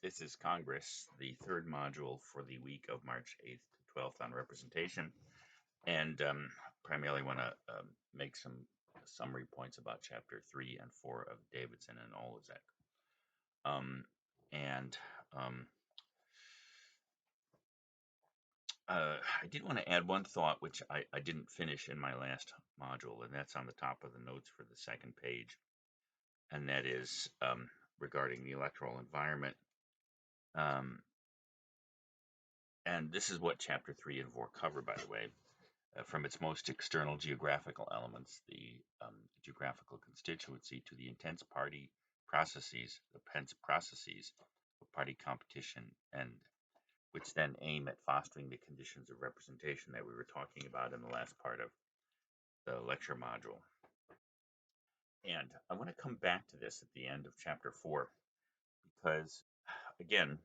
This is Congress, the third module for the week of March 8th to 12th on representation. And primarily want to make some summary points about Chapter 3 and 4 of Davidson and Olezek. And I did want to add one thought, which I didn't finish in my last module, and that's on the top of the notes for the second page. And that is regarding the electoral environment. And this is what Chapter 3 and 4 cover, by the way. From its most external geographical elements, the geographical constituency, to the intense party processes, of party competition, and which then aim at fostering the conditions of representation that we were talking about in the last part of the lecture module. And I want to come back to this at the end of Chapter 4, because, again,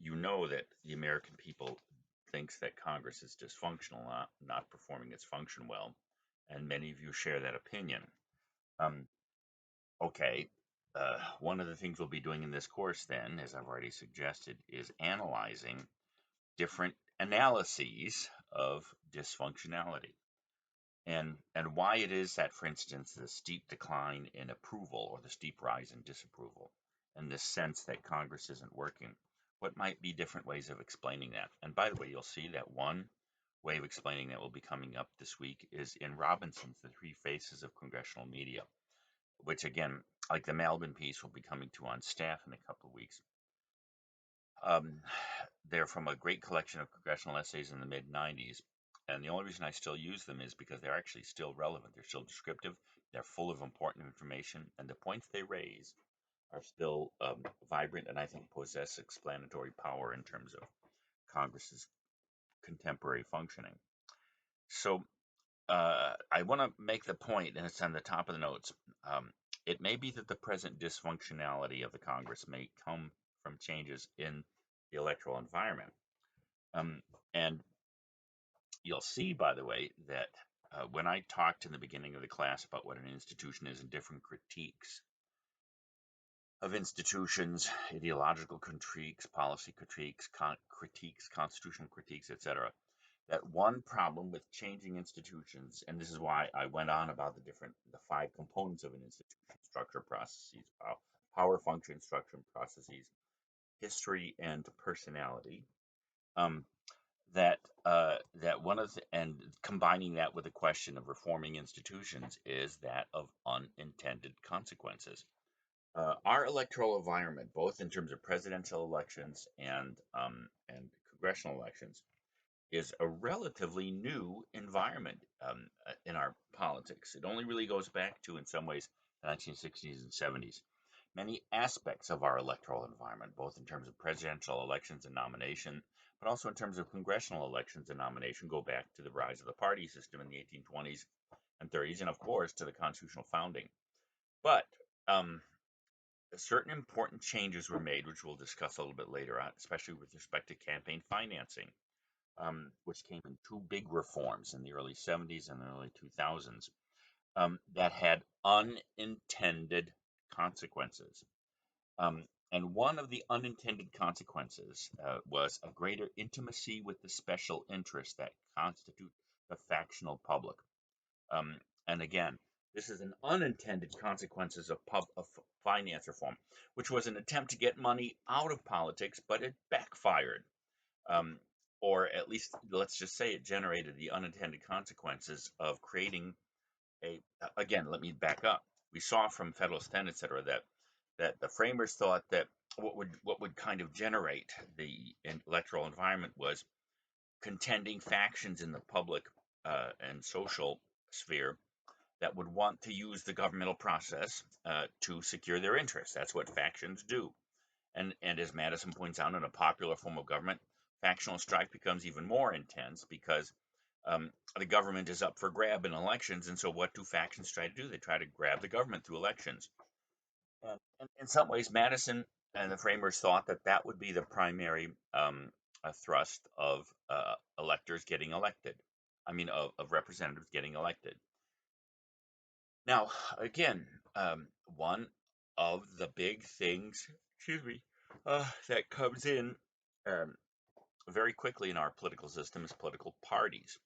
you know that the American people thinks that Congress is dysfunctional, not performing its function well, and many of you share that opinion. Okay, one of the things we'll be doing in this course then, as I've already suggested, is analyzing different analyses of dysfunctionality, and why it is that, for instance, the steep decline in approval or the steep rise in disapproval, and this sense that Congress isn't working. What might be different ways of explaining that? And by the way, you'll see that one way of explaining that will be coming up this week is in Robinson's The Three Faces of Congressional Media, which, again, like the Malbin piece, will be coming to on staff in a couple of weeks. They're from a great collection of congressional essays in the mid-90s, and the only reason I still use them is because they're actually still relevant. They're still descriptive, they're full of important information, and the points they raise are still vibrant and I think possess explanatory power in terms of Congress's contemporary functioning. So I want to make the point, and it's on the top of the notes. It may be that the present dysfunctionality of the Congress may come from changes in the electoral environment. And you'll see, by the way, that when I talked in the beginning of the class about what an institution is and different critiques of institutions, ideological critiques, policy critiques, constitutional critiques, etc., that one problem with changing institutions, and this is why I went on about the 5 components of an institution: structure, processes, power, function, structure, and processes, history, and personality. That one of the, and combining that with the question of reforming institutions is that of unintended consequences. Our electoral environment, both in terms of presidential elections and congressional elections, is a relatively new environment in our politics. It only really goes back to, in some ways, the 1960s and 70s. Many aspects of our electoral environment, both in terms of presidential elections and nomination, but also in terms of congressional elections and nomination, go back to the rise of the party system in the 1820s and 30s, and of course to the constitutional founding. But certain important changes were made, which we'll discuss a little bit later on, especially with respect to campaign financing, which came in 2 big reforms in the early 70s and the early 2000s that had unintended consequences. And one of the unintended consequences was a greater intimacy with the special interests that constitute the factional public. And again, this is an unintended consequences of finance reform, which was an attempt to get money out of politics, but it backfired. Or at least, let's just say, it generated the unintended consequences of creating again, let me back up. We saw from Federalist 10, et cetera, that the framers thought that what would kind of generate the electoral environment was contending factions in the public and social sphere that would want to use the governmental process to secure their interests. That's what factions do. And as Madison points out, in a popular form of government, factional strife becomes even more intense because the government is up for grab in elections. And so what do factions try to do? They try to grab the government through elections. And in some ways, Madison and the framers thought that that would be the primary thrust of electors getting elected. I mean, of representatives getting elected. Now, again, one of the big things, excuse me, that comes in um, very quickly in our political system is political parties.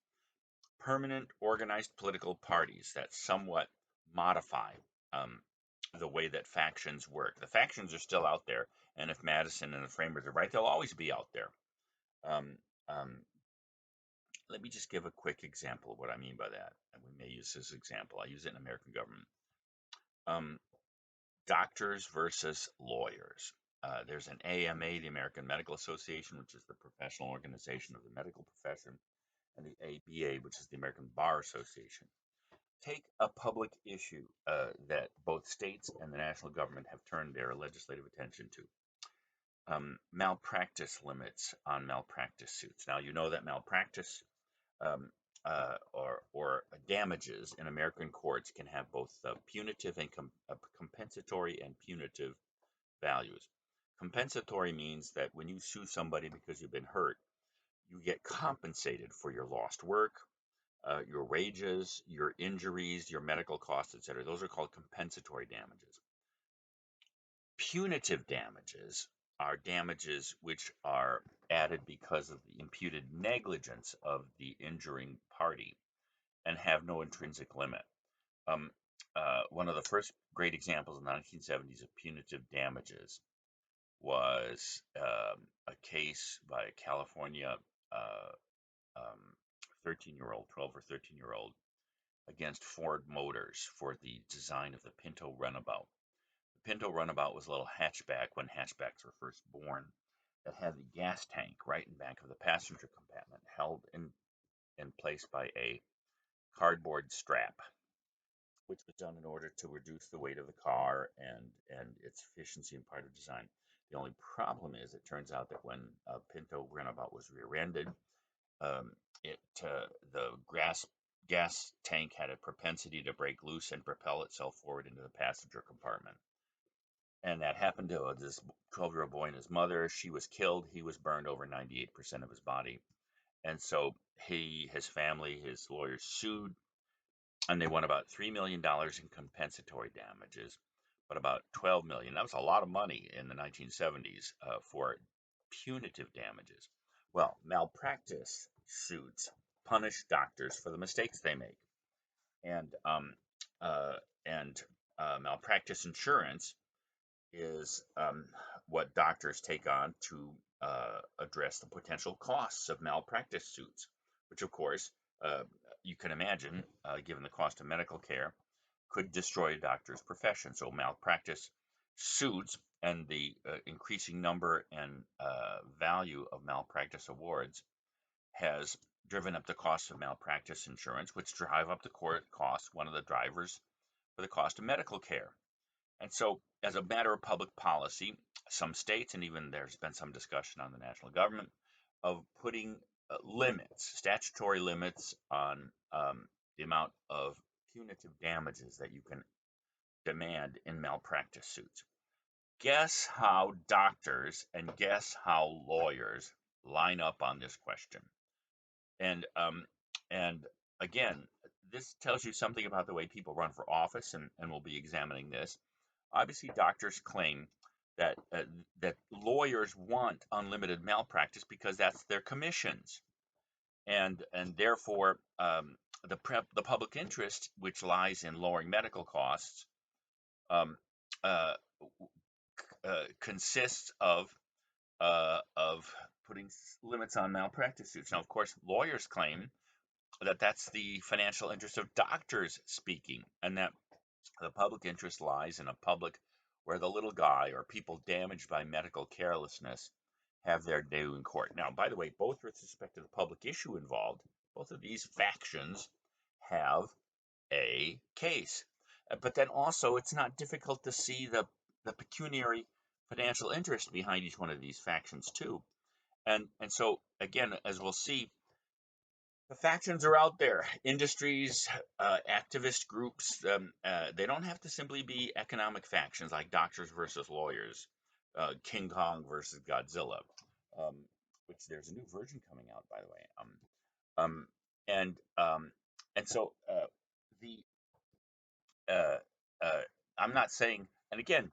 Permanent organized political parties that somewhat modify um, the way that factions work. The factions are still out there, and if Madison and the framers are right, they'll always be out there. Um, um, Let me just give a quick example of what I mean by that. And we may use this example. I use it in American government. Um, Doctors versus lawyers. There's an AMA, the American Medical Association, which is the professional organization of the medical profession, and the ABA, which is the American Bar Association. Take a public issue that both states and the national government have turned their legislative attention to. Malpractice limits on malpractice suits. Now, you know that malpractice um, or damages in American courts can have both punitive and compensatory and punitive values. Compensatory means that when you sue somebody because you've been hurt, you get compensated for your lost work, your wages, your injuries, your medical costs, etc. Those are called compensatory damages. Punitive damages are damages which are added because of the imputed negligence of the injuring party and have no intrinsic limit. Um, One of the first great examples in the 1970s of punitive damages was a case by a California uh, um, 13-year-old, 12 or 13-year-old, against Ford Motors for the design of the Pinto Runabout. The Pinto Runabout was a little hatchback when hatchbacks were first born that had the gas tank right in back of the passenger compartment, held in place by a cardboard strap, which was done in order to reduce the weight of the car and its efficiency and part of design. The only problem is, it turns out that when Pinto Runabout was rear-ended, um, it the gas tank had a propensity to break loose and propel itself forward into the passenger compartment. And that happened to this 12-year-old boy and his mother. She was killed. He was burned over 98% of his body. And so his family, his lawyers sued, and they won about $3 million in compensatory damages, but about 12 million. That was a lot of money in the 1970s for punitive damages. Well, malpractice suits punish doctors for the mistakes they make, and uh, malpractice insurance is what doctors take on to address the potential costs of malpractice suits, which, of course, uh, you can imagine, given the cost of medical care, could destroy a doctor's profession. So, malpractice suits and the increasing number and value of malpractice awards has driven up the cost of malpractice insurance, which drive up the court costs, one of the drivers for the cost of medical care. And so, as a matter of public policy, some states, and even there's been some discussion on the national government, of putting limits, statutory limits on the amount of punitive damages that you can demand in malpractice suits. Guess how doctors and guess how lawyers line up on this question. And again, this tells you something about the way people run for office, and we'll be examining this. Obviously, doctors claim that that lawyers want unlimited malpractice because that's their commissions, and therefore the public interest, which lies in lowering medical costs, um, uh, consists of putting limits on malpractice suits. Now, of course, lawyers claim that that's the financial interest of doctors speaking, and that the public interest lies in a public where the little guy or people damaged by medical carelessness have their due in court. Now, by the way, both with respect to the public issue involved, both of these factions have a case. But then also, it's not difficult to see the pecuniary financial interest behind each one of these factions, too. And so, again, as we'll see, the factions are out there. Industries, activist groups, they don't have to simply be economic factions like doctors versus lawyers, King Kong versus Godzilla, um, which there's a new version coming out, by the way. Um, and and so the uh, I'm not saying, and again,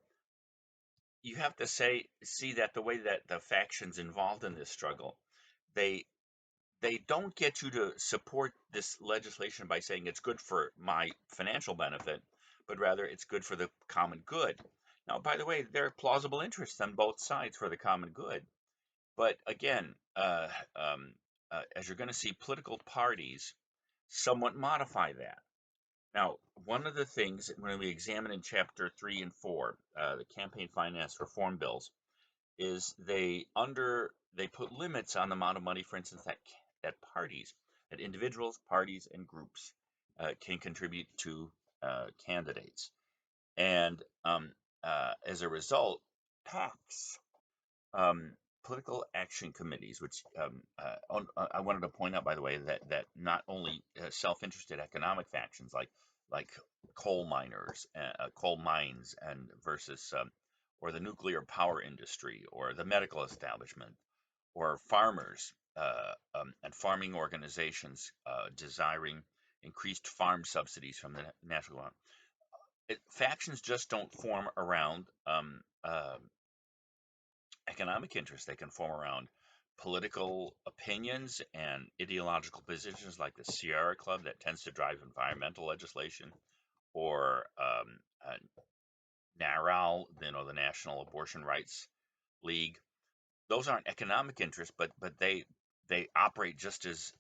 you have to see that the way that the factions involved in this struggle, they they don't get you to support this legislation by saying it's good for my financial benefit, but rather it's good for the common good. Now, by the way, there are plausible interests on both sides for the common good. But again, as you're going to see, political parties somewhat modify that. Now, one of the things when we examine in Chapter 3 and 4, the campaign finance reform bills, is they put limits on the amount of money, for instance, that parties, that individuals, parties, and groups can contribute to candidates, and as a result, PACs, um, political action committees, which I wanted to point out, by the way, that not only self-interested economic factions like coal mines, and versus or the nuclear power industry, or the medical establishment, or farmers and farming organizations desiring increased farm subsidies from the national government. Factions just don't form around economic interests. They can form around political opinions and ideological positions, like the Sierra Club that tends to drive environmental legislation, or NARAL, the National Abortion Rights League. Those aren't economic interests, but they operate just as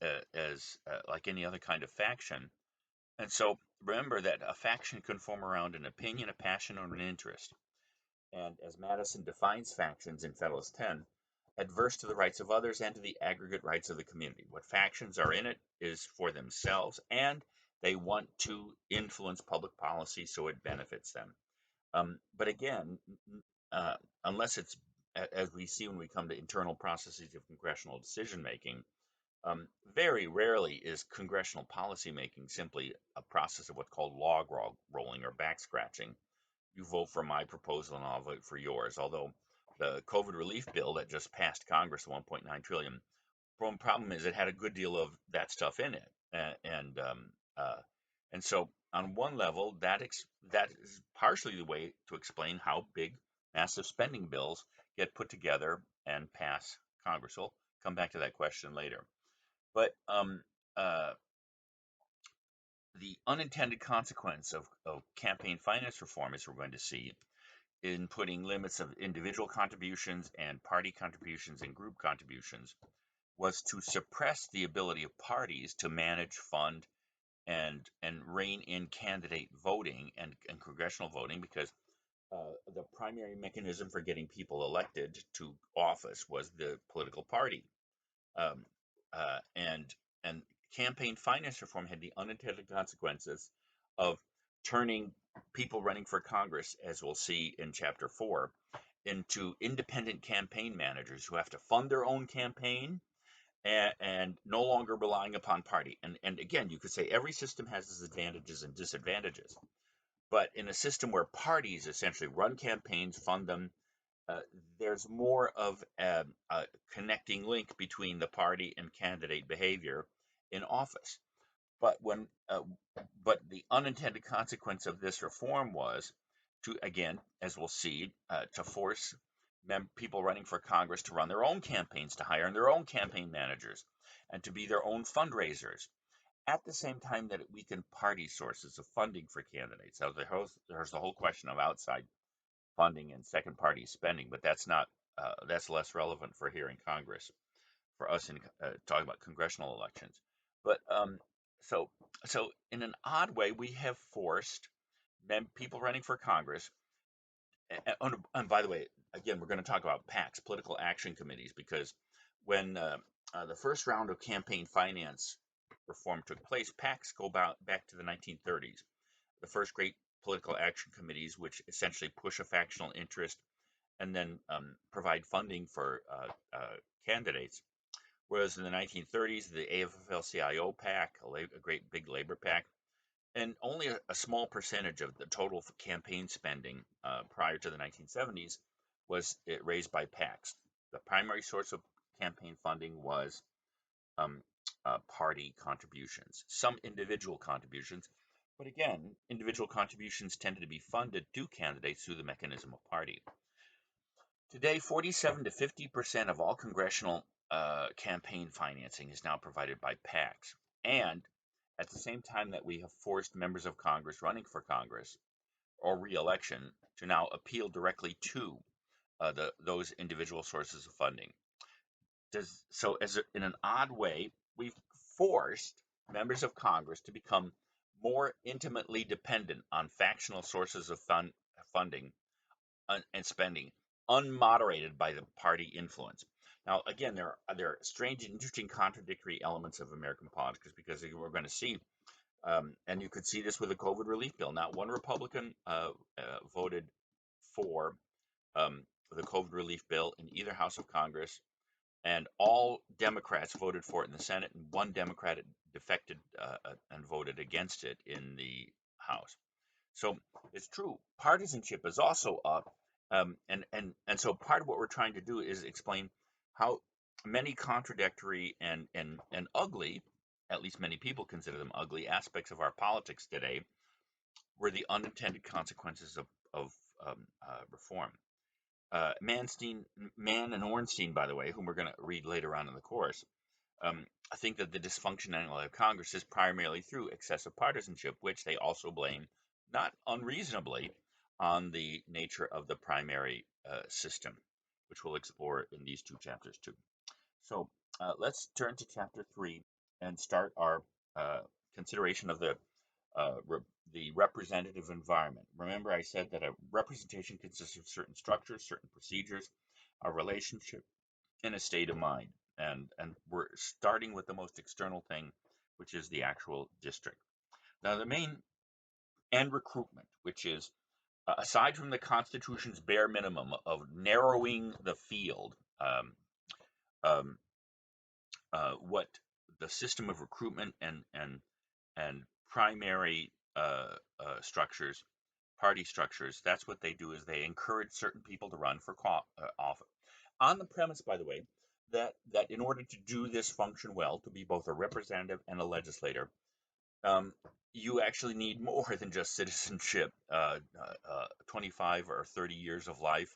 like any other kind of faction. And so remember that a faction can form around an opinion, a passion, or an interest. And as Madison defines factions in Federalist 10, adverse to the rights of others and to the aggregate rights of the community. What factions are in it is for themselves, and they want to influence public policy so it benefits them. But again, uh, unless it's, as we see when we come to internal processes of congressional decision making, very rarely is congressional policy making simply a process of what's called log rolling or back scratching. You vote for my proposal and I'll vote for yours. Although the COVID relief bill that just passed Congress, the 1.9 trillion, one problem is it had a good deal of that stuff in it, uh, and so on one level, that is partially the way to explain how big, massive spending bills get put together and pass Congress. We'll come back to that question later. But the unintended consequence of campaign finance reform, as we're going to see, in putting limits of individual contributions and party contributions and group contributions, was to suppress the ability of parties to manage, fund, and rein in candidate voting and congressional voting, because the primary mechanism for getting people elected to office was the political party. Um, and campaign finance reform had the unintended consequences of turning people running for Congress, as we'll see in Chapter 4, into independent campaign managers who have to fund their own campaign, and no longer relying upon party. And again, you could say every system has its advantages and disadvantages. But in a system where parties essentially run campaigns, fund them, uh, there's more of a connecting link between the party and candidate behavior in office. But the unintended consequence of this reform was to, again, as we'll see, to force people running for Congress to run their own campaigns, to hire their own campaign managers, and to be their own fundraisers, at the same time that it weakened party sources of funding for candidates. So there's the whole question of outside funding and second party spending, but that's less relevant for here in Congress, for us in talking about congressional elections. But so so in an odd way, we have forced people running for Congress. And by the way, again, we're going to talk about PACs, political action committees, because when the first round of campaign finance reform took place, PACs go back to the 1930s. The first great political action committees, which essentially push a factional interest and then provide funding for candidates. Whereas in the 1930s, the AFL-CIO PAC, a great big labor PAC, and only a small percentage of the total campaign spending prior to the 1970s was raised by PACs. The primary source of campaign funding was party contributions, some individual contributions, but again, individual contributions tended to be funded to candidates through the mechanism of party. Today, 47 to 50% of all congressional campaign financing is now provided by PACs. And at the same time that we have forced members of Congress running for Congress or re-election to now appeal directly to those individual sources of funding. In an odd way, we've forced members of Congress to become more intimately dependent on factional sources of funding and spending, unmoderated by the party influence. Now, again, there are strange and interesting contradictory elements of American politics because we're going to see, and you could see this with the COVID relief bill. Not one Republican voted for the COVID relief bill in either house of Congress, and all Democrats voted for it in the Senate, and one Democrat defected and voted against it in the House. So it's true, partisanship is also up, and so part of what we're trying to do is explain how many contradictory and ugly, at least many people consider them ugly, aspects of our politics today were the unintended consequences of reform. Mann and Ornstein, by the way, whom we're going to read later on in the course, I think that the dysfunctionality of Congress is primarily through excessive partisanship, which they also blame, not unreasonably, on the nature of the primary system, which we'll explore in these two chapters too. So let's turn to chapter 3 and start our consideration of the representative environment. Remember, I said that a representation consists of certain structures, certain procedures, a relationship, and a state of mind. And we're starting with the most external thing, which is the actual district. Now, the main and recruitment, which is aside from the Constitution's bare minimum of narrowing the field, um, what the system of recruitment and primary structures, party structures, that's what they do is they encourage certain people to run for office. On the premise, by the way, that in order to do this function well, to be both a representative and a legislator, you actually need more than just citizenship, 25 or 30 years of life,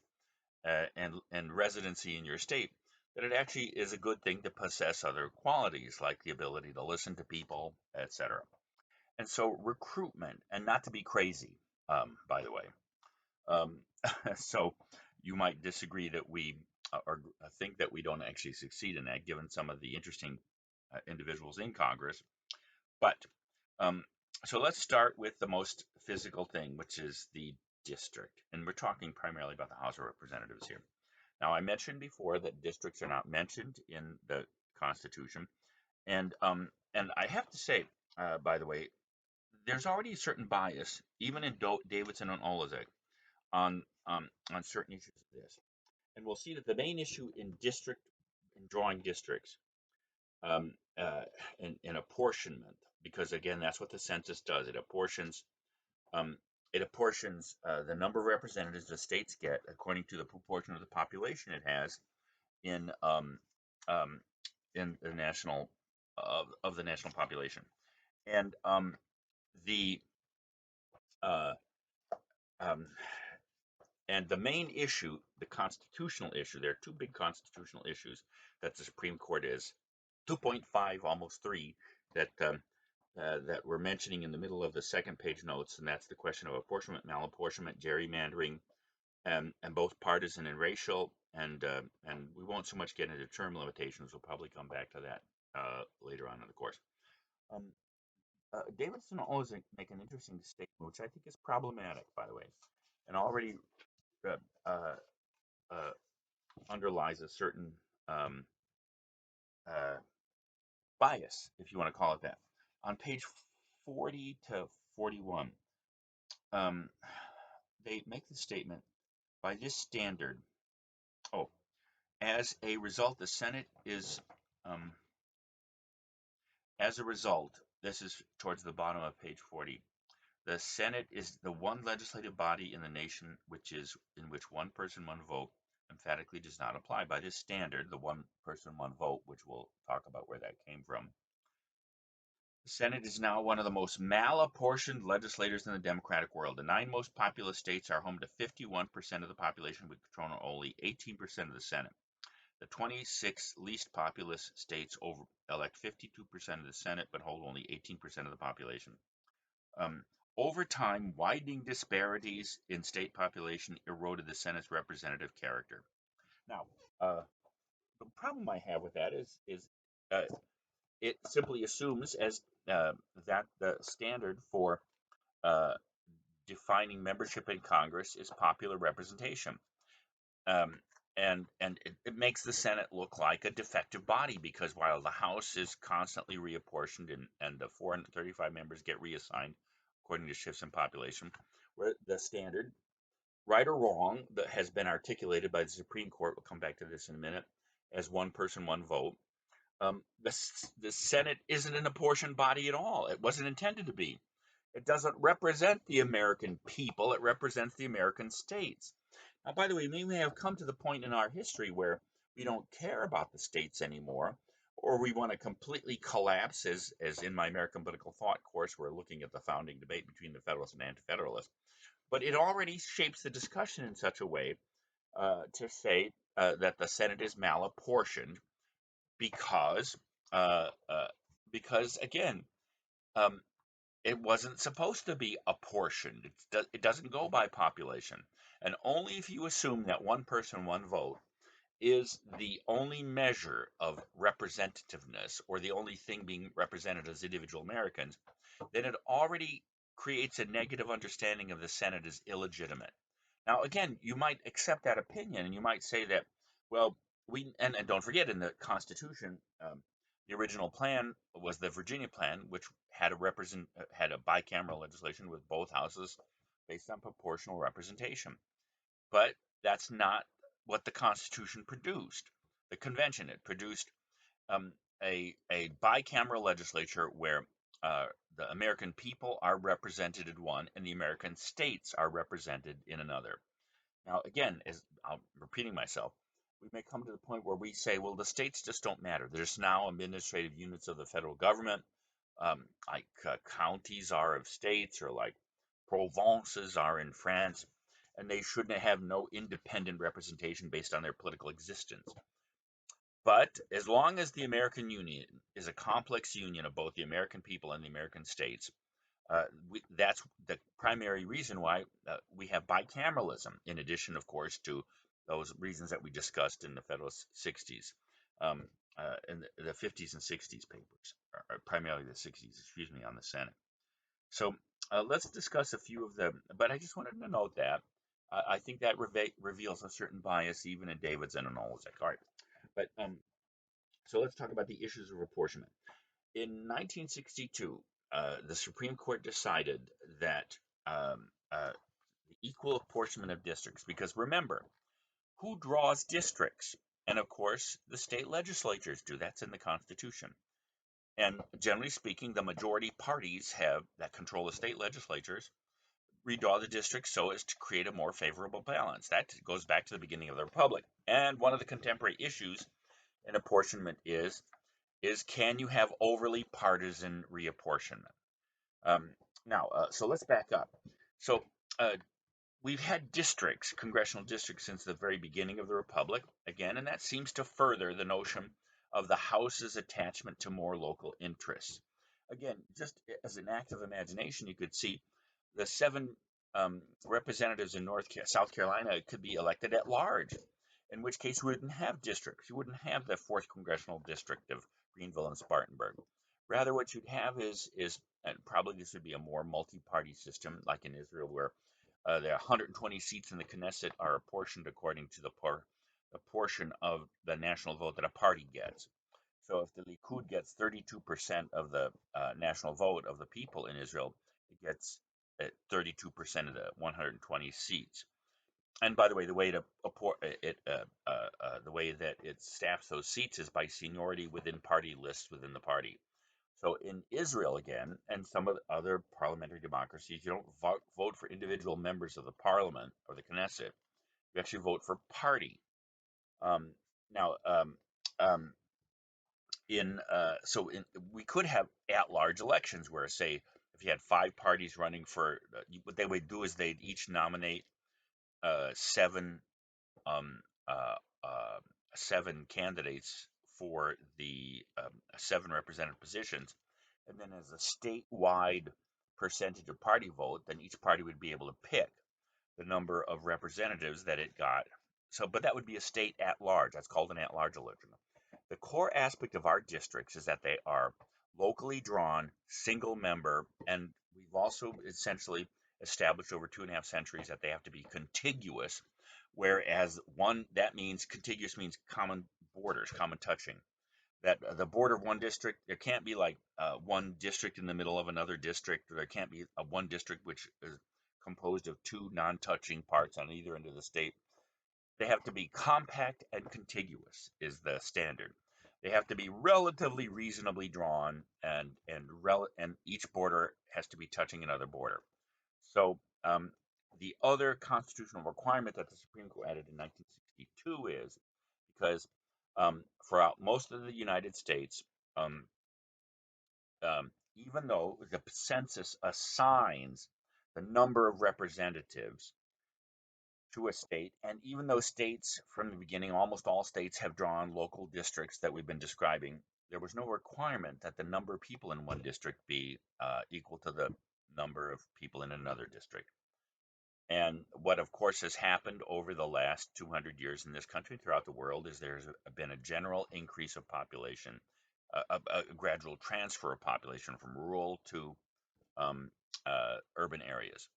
and residency in your state. That it actually is a good thing to possess other qualities like the ability to listen to people, etc. And so recruitment, and not to be crazy, by the way. Um, so you might disagree that we or think that we don't actually succeed in that, given some of the interesting individuals in Congress. But um, so let's start with the most physical thing, which is the district. And we're talking primarily about the House of Representatives here. Now, I mentioned before that districts are not mentioned in the Constitution. And I have to say, by the way, there's already a certain bias, even in Davidson and Olezek, on certain issues of this. And we'll see that the main issue in drawing districts, um, uh, in apportionment, because again, that's what the census does. Um, it apportions the number of representatives the states get according to the proportion of the population it has in um, in the national of the national population. And the uh, um, And the main issue, the constitutional issue, there are two big constitutional issues that the Supreme Court is 2.5, almost 3, that we're mentioning in the middle of the second page notes, and that's the question of apportionment, malapportionment, gerrymandering, and both partisan and racial. And we won't so much get into term limitations. We'll probably come back to that later on in the course. Um, Davidson always make an interesting statement, which I think is problematic, by the way, and already uh, uh, uh, underlies a certain um, uh, bias, if you want to call it that. On page 40 to 41, um, they make the statement by this standard. Oh, as a result, the Senate is, um, as a result, this is towards the bottom of page 40. The Senate is the one legislative body in the nation in which one person, one vote emphatically does not apply. By this standard, the one person, one vote, which we'll talk about where that came from, The Senate is now one of the most malapportioned legislators in the democratic world. The 9 most populous states are home to 51% of the population, but control only 18% of the Senate. The 26 least populous states elect 52% of the Senate, but hold only 18% of the population. Um, over time, widening disparities in state population eroded the Senate's representative character. Now, the problem I have with that is uh, it simply assumes as that the standard for uh, defining membership in Congress is popular representation. Um, and it makes the Senate look like a defective body because while the House is constantly reapportioned and the 435 members get reassigned according to shifts in population, where the standard, right or wrong, that has been articulated by the Supreme Court, we'll come back to this in a minute, as one person, one vote. The Senate isn't an apportioned body at all. It wasn't intended to be. It doesn't represent the American people, it represents the American states. Now, by the way, we may have come to the point in our history where we don't care about the states anymore, or we want to completely collapse, as in my American Political Thought course, we're looking at the founding debate between the Federalists and Anti-Federalists. But it already shapes the discussion in such a way to say that the Senate is malapportioned because, uh, uh, again, um, it wasn't supposed to be apportioned. It doesn't go by population. And only if you assume that one person, one vote is the only measure of representativeness or the only thing being represented as individual Americans, then it already creates a negative understanding of the Senate as illegitimate. Now, again, you might accept that opinion and you might say that, well, and don't forget in the Constitution, the original plan was the Virginia plan, which had a bicameral legislation with both houses based on proportional representation. But that's not what the Constitution produced. The convention, it produced um, a bicameral legislature where uh, the American people are represented in one and the American states are represented in another. Now, again, as I'm repeating myself, we may come to the point where we say, well, the states just don't matter. There's now administrative units of the federal government, like counties are of states, or like provinces are in France, and they shouldn't have no independent representation based on their political existence. But as long as the American Union is a complex union of both the American people and the American states, that's the primary reason why we have bicameralism, in addition, of course, to those reasons that we discussed in the Federalist 60s, um, in the 50s and 60s papers, or primarily the 60s, excuse me, on the Senate. So let's discuss a few of them, but I just wanted to note that I think that reveals a certain bias even in Davidson and Olszak. All right, but so let's talk about the issues of apportionment. In 1962, the Supreme Court decided that the equal apportionment of districts, because remember, who draws districts? And of course, the state legislatures do. That's in the Constitution. And generally speaking, the majority parties that control the state legislatures redraw the districts so as to create a more favorable balance. That goes back to the beginning of the Republic. And one of the contemporary issues in apportionment is can you have overly partisan reapportionment? Um, so let's back up. So uh, we've had districts, congressional districts, since the very beginning of the Republic, again, and that seems to further the notion of the House's attachment to more local interests. Again, just as an act of imagination, you could see the 7 representatives in South Carolina could be elected at large, in which case we wouldn't have districts. You wouldn't have the 4th Congressional District of Greenville and Spartanburg. Rather, what you'd have is and probably this would be a more multi-party system like in Israel, where there are 120 seats in the Knesset are apportioned according to the portion of the national vote that a party gets. So if the Likud gets 32% of the national vote of the people in Israel, it gets 32% of the 120 seats. And by the way, the way that it staffs those seats is by seniority within party lists within the party. So in Israel, again, and some of the other parliamentary democracies, you don't vote for individual members of the parliament or the Knesset. You actually vote for party. Um, now, um, we could have at-large elections where, say, if you had 5 parties running for, what they would do is they'd each nominate seven um, uh, uh, 7 candidates for the 7 representative positions, and then as a statewide percentage of party vote, then each party would be able to pick the number of representatives that it got. So, but that would be a state at large. That's called an at-large election. The core aspect of our districts is that they are locally drawn, single member, and we've also essentially established over 2.5 centuries that they have to be contiguous, whereas that means contiguous means common borders, common touching. That the border of one district, there can't be like one district in the middle of another district, or there can't be a one district which is composed of 2 non-touching parts on either end of the state. They have to be compact and contiguous is the standard. They have to be relatively reasonably drawn, and each border has to be touching another border. So the other constitutional requirement that the Supreme Court added in 1962 is because throughout most of the United States, um, even though the census assigns the number of representatives to a state, and even though states from the beginning, almost all states have drawn local districts that we've been describing, there was no requirement that the number of people in one district be equal to the number of people in another district. And what, of course, has happened over the last 200 years in this country and throughout the world is there's been a general increase of population, a gradual transfer of population from rural to um, urban areas.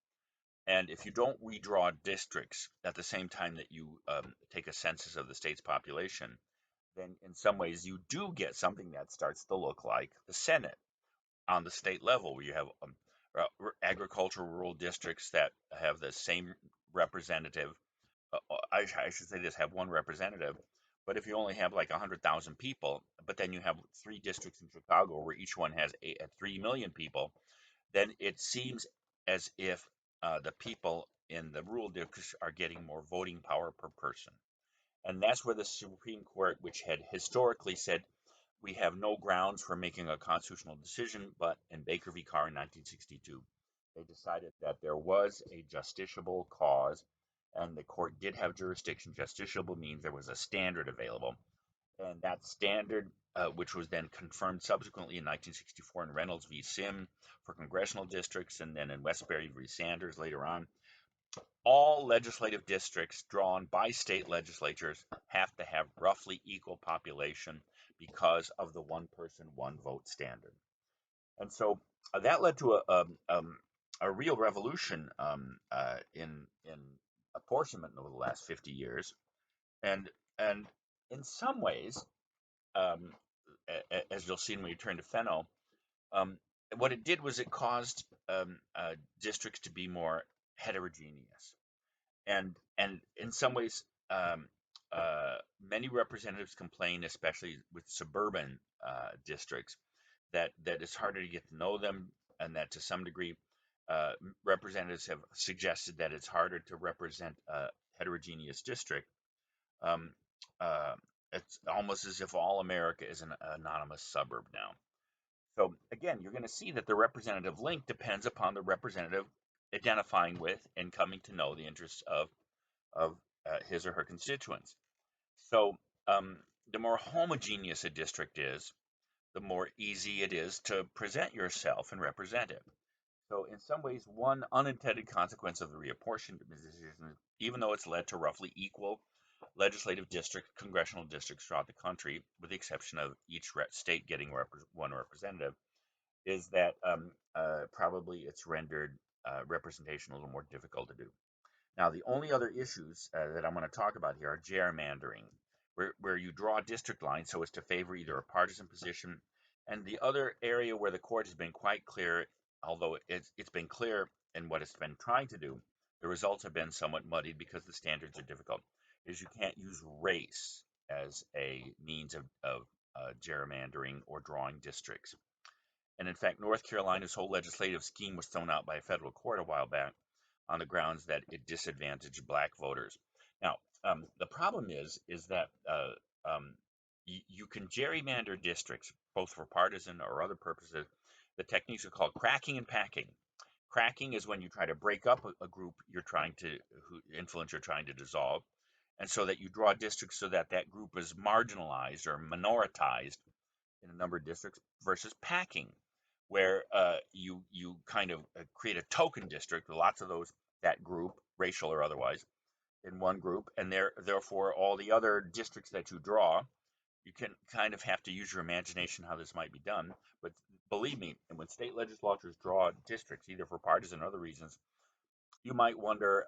And if you don't redraw districts at the same time that you take a census of the state's population, then in some ways you do get something that starts to look like the Senate on the state level, where you have agricultural rural districts that have the same representative. I should say this, have one representative. But if you only have like 100,000 people, but then you have 3 districts in Chicago where each one has 3 million people, then it seems as if the people in the rural districts are getting more voting power per person. And that's where the Supreme Court, which had historically said we have no grounds for making a constitutional decision, but in Baker v. Carr in 1962, they decided that there was a justiciable cause, and the court did have jurisdiction. Justiciable means there was a standard available, and that standard, which was then confirmed subsequently in 1964 in Reynolds v. Sim for congressional districts, and then in Westbury v. Sanders later on, all legislative districts drawn by state legislatures have to have roughly equal population because of the one person, one vote standard. And so that led to a real revolution in apportionment over the last 50 years. And in some ways, um, as you'll see when we turn to Fenno, um, what it did was it caused districts to be more heterogeneous. And in some ways, many representatives complain, especially with suburban districts, that it's harder to get to know them, and that to some degree, representatives have suggested that it's harder to represent a heterogeneous district. Um, uh, it's almost as if all America is an anonymous suburb now. So again, you're going to see that the representative link depends upon the representative identifying with and coming to know the interests of his or her constituents. So um, the more homogeneous a district is, the more easy it is to present yourself and represent it. So in some ways, one unintended consequence of the reapportionment decision, even though it's led to roughly equal legislative district, congressional districts throughout the country, with the exception of each state getting one representative, is that probably it's rendered representation a little more difficult to do. Now, the only other issues that I'm going to talk about here are gerrymandering, where you draw district lines so as to favor either a partisan position. And the other area where the court has been quite clear, although it's been clear in what it's been trying to do, the results have been somewhat muddied because the standards are difficult, is you can't use race as a means of gerrymandering or drawing districts. And in fact, North Carolina's whole legislative scheme was thrown out by a federal court a while back on the grounds that it disadvantaged black voters. Now, the problem is that um, you can gerrymander districts, both for partisan or other purposes. The techniques are called cracking and packing. Cracking is when you try to break up a group you're trying to dissolve, and so that you draw districts so that that group is marginalized or minoritized in a number of districts, versus packing, where you kind of create a token district with lots of those, that group, racial or otherwise, in one group, and therefore all the other districts that you draw, you can kind of have to use your imagination how this might be done. But believe me, and when state legislatures draw districts, either for partisan or other reasons, you might wonder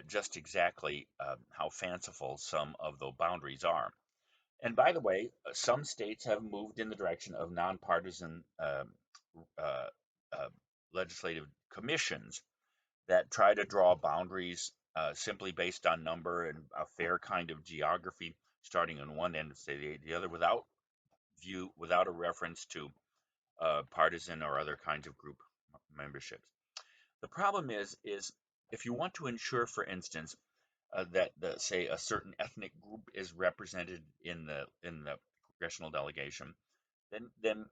just exactly how fanciful some of the boundaries are. And by the way, some states have moved in the direction of nonpartisan uh, uh, legislative commissions that try to draw boundaries simply based on number and a fair kind of geography, starting on one end and say the other, without a reference to partisan or other kinds of group memberships. The problem is if you want to ensure, for instance, that say a certain ethnic group is represented in the congressional delegation, then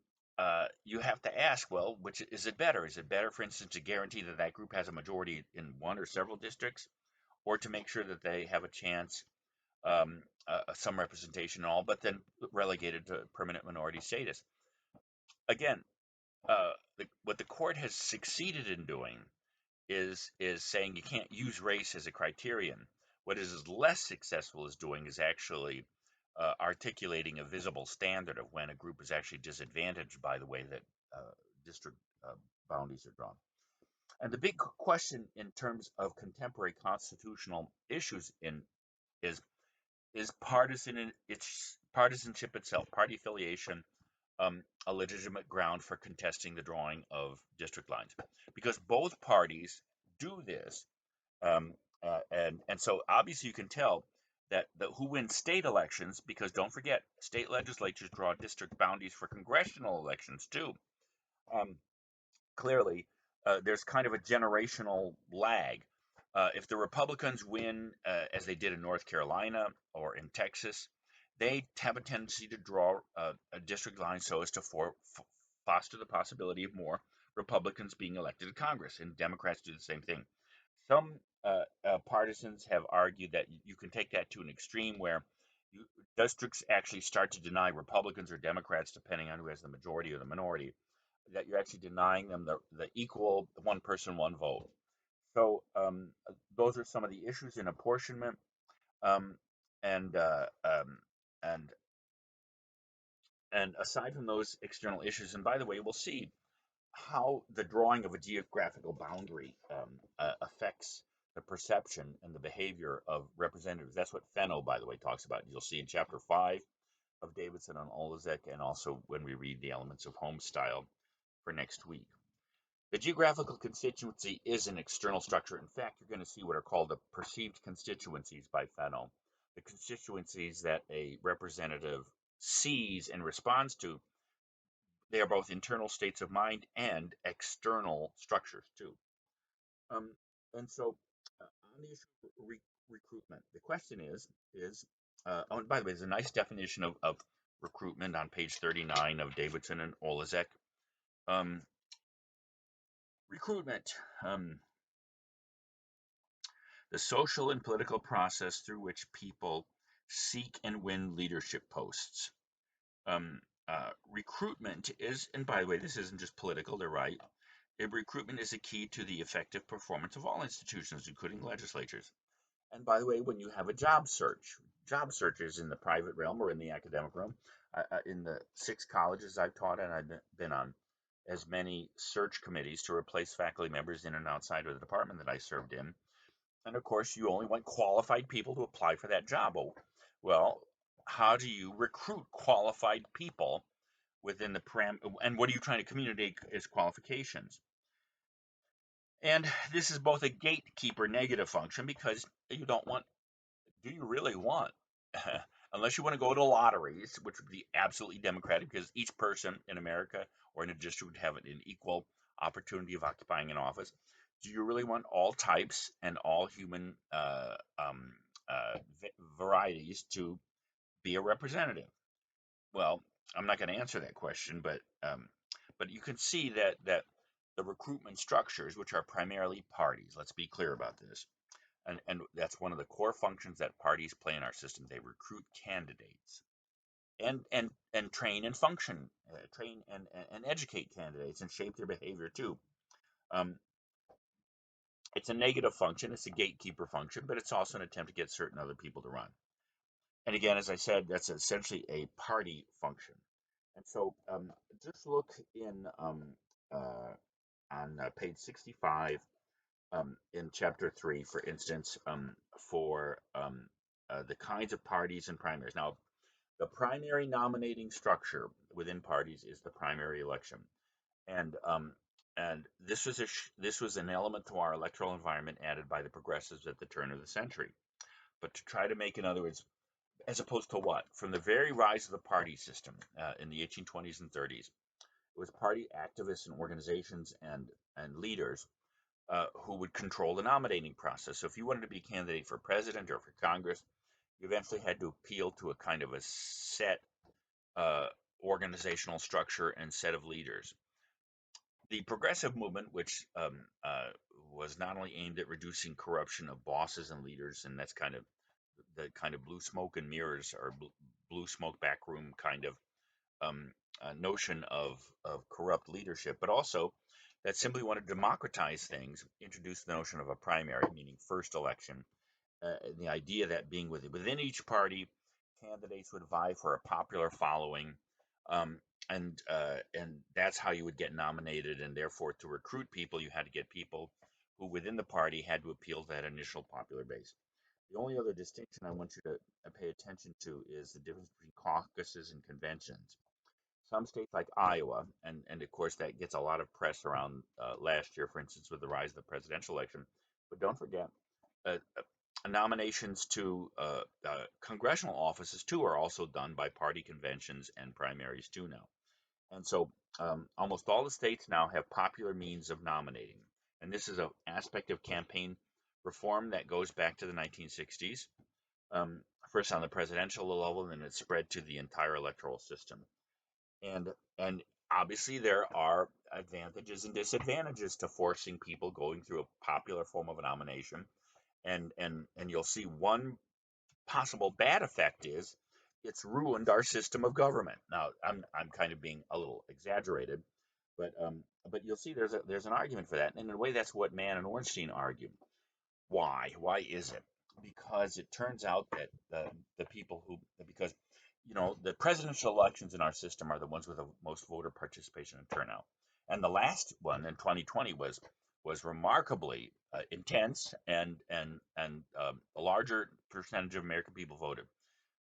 you have to ask, well, which is it better? Is it better, for instance, to guarantee that that group has a majority in one or several districts, or to make sure that they have a chance, some representation and all, but then relegated to permanent minority status? Again, what the court has succeeded in doing is saying you can't use race as a criterion. What it is less successful is doing is actually articulating a visible standard of when a group is actually disadvantaged by the way that district boundaries are drawn. And the big question in terms of contemporary constitutional issues in is is partisan its partisanship itself, party affiliation, a legitimate ground for contesting the drawing of district lines, because both parties do this, and so obviously you can tell that who wins state elections, because don't forget, state legislatures draw district boundaries for congressional elections too. Um, Clearly, there's kind of a generational lag. If the Republicans win, as they did in North Carolina or in Texas, they have a tendency to draw a district line so as to foster the possibility of more Republicans being elected to Congress, and Democrats do the same thing. Some partisans have argued that you can take that to an extreme where districts actually start to deny Republicans or Democrats, depending on who has the majority or the minority, that you're actually denying them the equal one person, one vote. So those are some of the issues in apportionment, um, and and and aside from those external issues, and by the way, we'll see how the drawing of a geographical boundary affects the perception and the behavior of representatives. That's what Fenno, by the way, talks about. You'll see in chapter 5 of Davidson on Olezek, and also when we read the elements of home style for next week. The geographical constituency is an external structure. In fact, you're going to see what are called the perceived constituencies by Fenno, the constituencies that a representative sees and responds to. They are both internal states of mind and external structures too. Um, and so, on the issue of recruitment, the question oh, and by the way, there's a nice definition of recruitment on page 39 of Davidson and Olezek. Um, Recruitment, the social and political process through which people seek and win leadership posts. Recruitment is, and by the way, this isn't just political, they're right. Recruitment is a key to the effective performance of all institutions, including legislatures. And by the way, when you have a job searches in the private realm or in the academic realm, in the 6 colleges I've taught, and I've been on as many search committees to replace faculty members in and outside of the department that I served in. And of course, you only want qualified people to apply for that job. Well, how do you recruit qualified people within the and what are you trying to communicate as qualifications? And this is both a gatekeeper negative function, because you don't want, do you really want, unless you want to go to lotteries, which would be absolutely democratic because each person in America or in a district would have an equal opportunity of occupying an office. Do you really want all types and all human varieties to be a representative? Well, I'm not going to answer that question, but you can see that the recruitment structures, which are primarily parties, let's be clear about this, and that's one of the core functions that parties play in our system. They recruit candidates and train and function, train and educate candidates and shape their behavior too. Um, it's a negative function. It's a gatekeeper function, but it's also an attempt to get certain other people to run. And again, as I said, that's essentially a party function. And so just look uh, on page 65 in chapter 3, for instance, for the kinds of parties and primaries. Now, the primary nominating structure within parties is the primary election. And this was an element to our electoral environment added by the progressives at the turn of the century. But to try to make, in other words, as opposed to what? From the very rise of the party system in the 1820s and 30s, it was party activists and organizations and leaders who would control the nominating process. So if you wanted to be a candidate for president or for Congress, you eventually had to appeal to a kind of a set uh, organizational structure and set of leaders. The progressive movement, which was not only aimed at reducing corruption of bosses and leaders, and that's kind of the kind of blue smoke and mirrors or blue smoke backroom kind of notion of corrupt leadership, but also that simply wanted to democratize things, introduce the notion of a primary, meaning first election, the idea that being within each party, candidates would vie for a popular following, um, and that's how you would get nominated, and therefore to recruit people, you had to get people who within the party had to appeal to that initial popular base. The only other distinction I want you to pay attention to is the difference between caucuses and conventions. Some states like Iowa, and of course that gets a lot of press around last year, for instance, with the rise of the presidential election. But don't forget, nominations to congressional offices too are also done by party conventions and primaries too now. And so almost all the states now have popular means of nominating. And this is an aspect of campaign reform that goes back to the 1960s, um, first on the presidential level, and then it spread to the entire electoral system. And obviously there are advantages and disadvantages to forcing people going through a popular form of a nomination. And you'll see one possible bad effect is it's ruined our system of government. Now, I'm kind of being a little exaggerated, but you'll see there's an argument for that, and in a way, that's what Mann and Ornstein argue. Why? Why is it? Because it turns out that the people who because the presidential elections in our system are the ones with the most voter participation and turnout, and the last one in 2020 was remarkably intense, and a larger percentage of American people voted.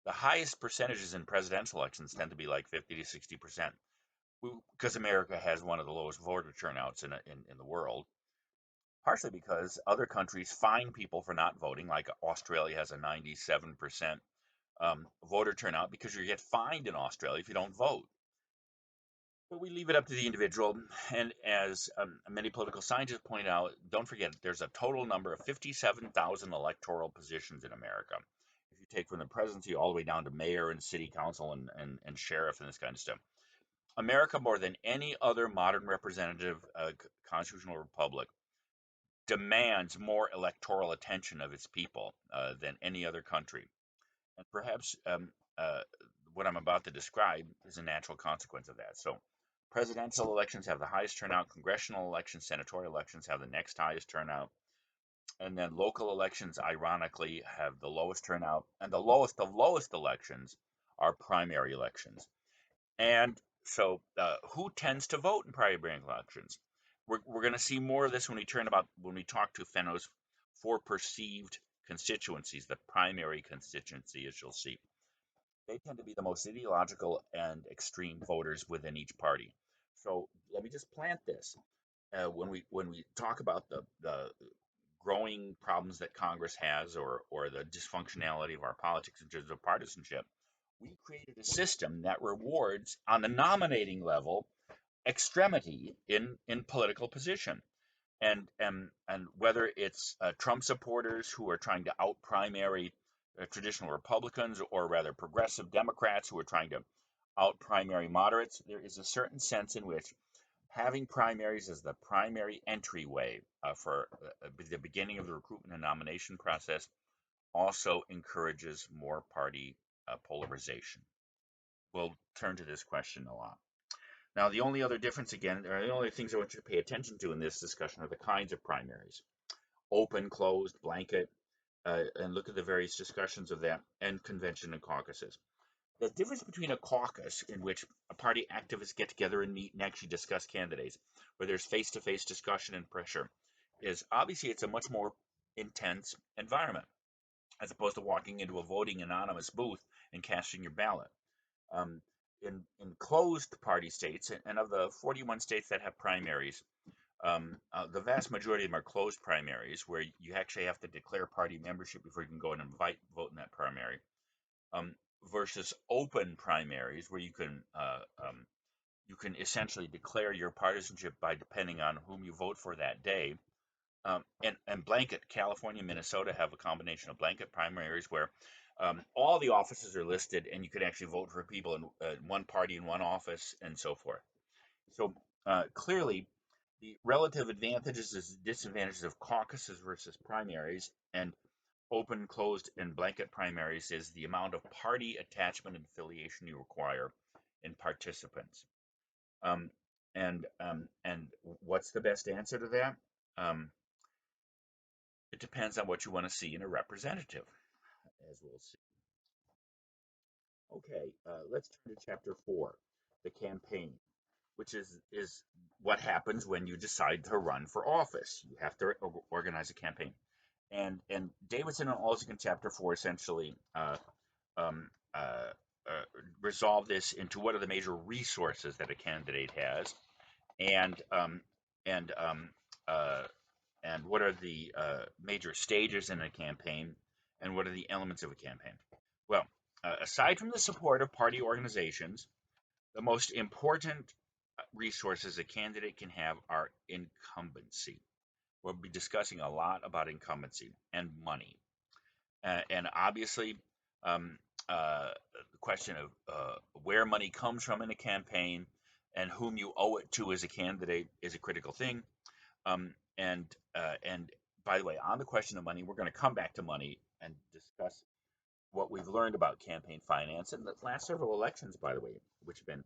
The highest percentages in presidential elections tend to be like 50 to 60%, because America has one of the lowest voter turnouts in the world, partially because other countries fine people for not voting, like Australia has a 97% voter turnout because you get fined in Australia if you don't vote. But we leave it up to the individual. And as many political scientists point out, don't forget there's a total number of 57,000 electoral positions in America. If you take from the presidency all the way down to mayor and city council and sheriff and this kind of stuff. America, more than any other modern representative constitutional republic, demands more electoral attention of its people than any other country. And perhaps what I'm about to describe is a natural consequence of that. So, presidential elections have the highest turnout, congressional elections, senatorial elections have the next highest turnout, and then local elections, ironically, have the lowest turnout, and the lowest of lowest elections are primary elections. And so, who tends to vote in primary elections? We're going to see more of this when we talk to Fenno's four perceived constituencies, the primary constituency, as you'll see. They tend to be the most ideological and extreme voters within each party. So let me just plant this. When we talk about the growing problems that Congress has, or the dysfunctionality of our politics in terms of partisanship, we created a system that rewards, on the nominating level, extremity in political position. And whether it's Trump supporters who are trying to out primary traditional Republicans, or rather progressive Democrats who are trying to out primary moderates, there is a certain sense in which having primaries as the primary entryway for the beginning of the recruitment and nomination process also encourages more party polarization. We'll turn to this question a lot. Now, the only other difference, again, or the only things I want you to pay attention to in this discussion are the kinds of primaries: open, closed, blanket, and look at the various discussions of that, and convention and caucuses. The difference between a caucus, in which a party activists get together and meet and actually discuss candidates, where there's face-to-face discussion and pressure, is obviously it's a much more intense environment, as opposed to walking into a voting anonymous booth and casting your ballot. Um, in closed party states, and of the 41 states that have primaries, the vast majority of them are closed primaries, where you actually have to declare party membership before you can go and vote in that primary, versus open primaries, where you can essentially declare your partisanship by depending on whom you vote for that day. And blanket, California and Minnesota have a combination of blanket primaries where all the offices are listed, and you can actually vote for people in one party in one office, and so forth. So clearly, the relative advantages and disadvantages of caucuses versus primaries and open, closed, and blanket primaries is the amount of party attachment and affiliation you require in participants. Um, and what's the best answer to that? It depends on what you want to see in a representative, as we'll see. Okay, let's turn to chapter 4, the campaign, which is what happens when you decide to run for office. You have to organize a campaign. And Davidson and Alsik in chapter 4 essentially um, uh, resolve this into what are the major resources that a candidate has, and and um, uh, and what are the major stages in a campaign, and what are the elements of a campaign. Well, aside from the support of party organizations, the most important resources a candidate can have are incumbency. We'll be discussing a lot about incumbency and money. And obviously, um, the question of where money comes from in a campaign and whom you owe it to as a candidate is a critical thing. And by the way, on the question of money, we're going to come back to money and discuss what we've learned about campaign finance in the last several elections, by the way, which have been